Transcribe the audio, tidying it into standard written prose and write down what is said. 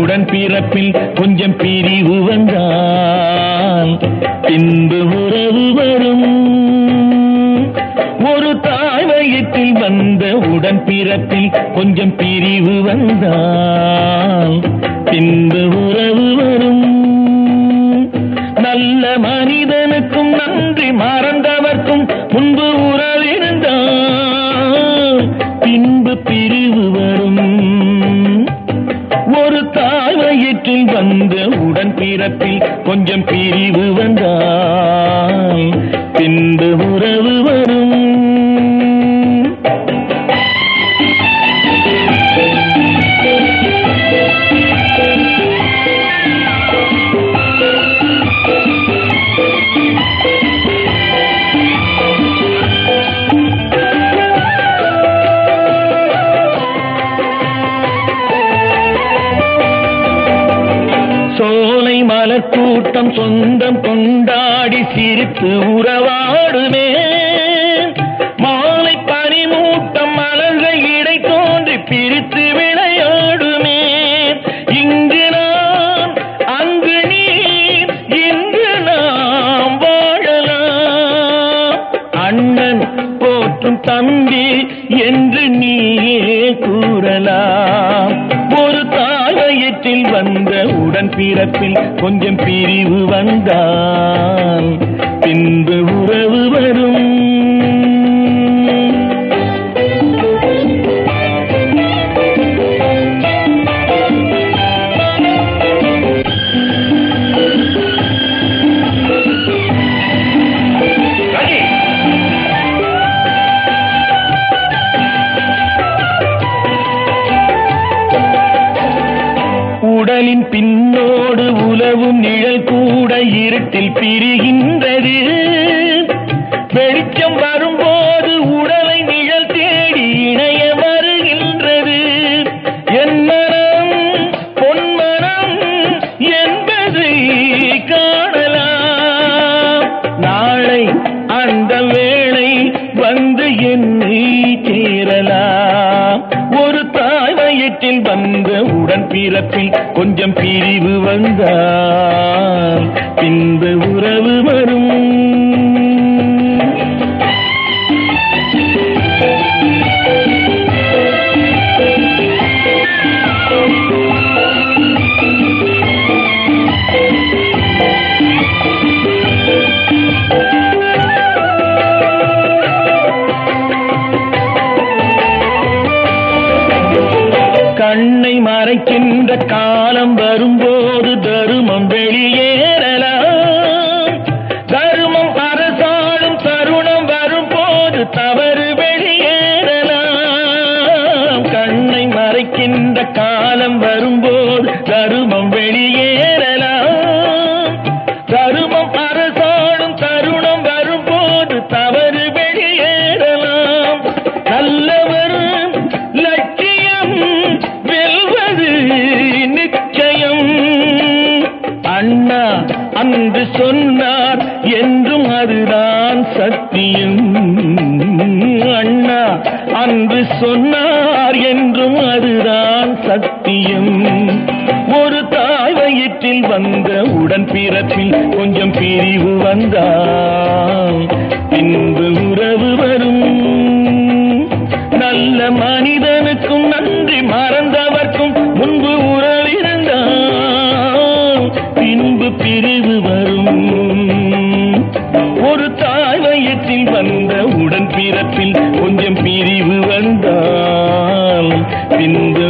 உடன் பிறப்பில் கொஞ்சம் பிரிவு வந்தால் பின்பு உறவு வரும். ஒரு தாய் வயிற்றில் வந்த உடன் பிறப்பில் கொஞ்சம் பிரிவு வந்தால் பின்பு உறவு வரும். நல்ல மனிதனுக்கும் நன்றி மறந்தவர்க்கும் முன்பு உறவிருந்தால் பின்பு பிரிவு வரும். ஒரு தாய் வயிற்றில் வந்த உடன் பிறப்பில் கொஞ்சம் பிரிவு வந்தால் பின்பு உறவு வரும். சோலை மலர் கூட்டம் சொந்தம் கொண்டாடி சிரித்து உறவாடுமே. மாலை பனிமூட்டம் மலர்கள் இடை தோன்றி பிரித்து விளையாடுமே. இங்கு நான் அங்கு நீ இன்று நாம் வாழலாம். அண்ணன் போற்றும் தம்பி என்று நீயே கூறலாம். ஒரு தாய் வயிற்றில் வந்த உடன் பிறப்பில் கொஞ்சம் பிரிவு வந்தால் பின்பு உறவு வரும். உடலின் பின்னோடு உலவும் நிழல் கூட இருட்டில் பிரிகின்றது. வெளிச்சம் வரும்போது உடலை நிழல் தேடி இணைய வருகின்றது. என் மனம் பொன்மனம் என்பதை காணலாம். நாளை அந்த வேளை வந்து என்னை சேரலாம். ஒரு தாய் வயிற்றில் வந்த உடன் பிறப்பில் கொஞ்சம் பிரிவு வந்தால் பின்பு உறவு வரும். கண்ணை மறைக்கின்ற காலம் வரும்போது தருமம் வெளியேறலாம். தருமம் அரசாளும் தருணம் வரும்போது தவறு வெளியேறலாம். கண்ணை மறைக்கின்ற காலம் வரும்போது தருமம் வெளியேறலாம். தருமம் அரசாளும் தருணம் வரும்போது தவறு வெளியேறலாம். நல்லவர் லட்சியம் வெல்வது நிச்சயம். அண்ணா அன்று சொன்னார் என்றும் அதுதான் சத்தியம். அண்ணா அன்று சொன்னார் என்றும் அதுதான் சத்தியம். ஒரு தாய் வயிற்றில் வந்த உடன் பிறப்பில் கொஞ்சம் பிரிவு வந்தால் பின்பு உறவு வரும். நல்ல மனிதனுக்கும் நன்றி மறந்தவர்க்கும் முன்பு உறவிருந்தால் பின்பு பிரிவு வரும். ஒரு தாய் வயிற்றில் வந்த உடன் பிறப்பில் கொஞ்சம் பிரிவு வந்தால் பின்பு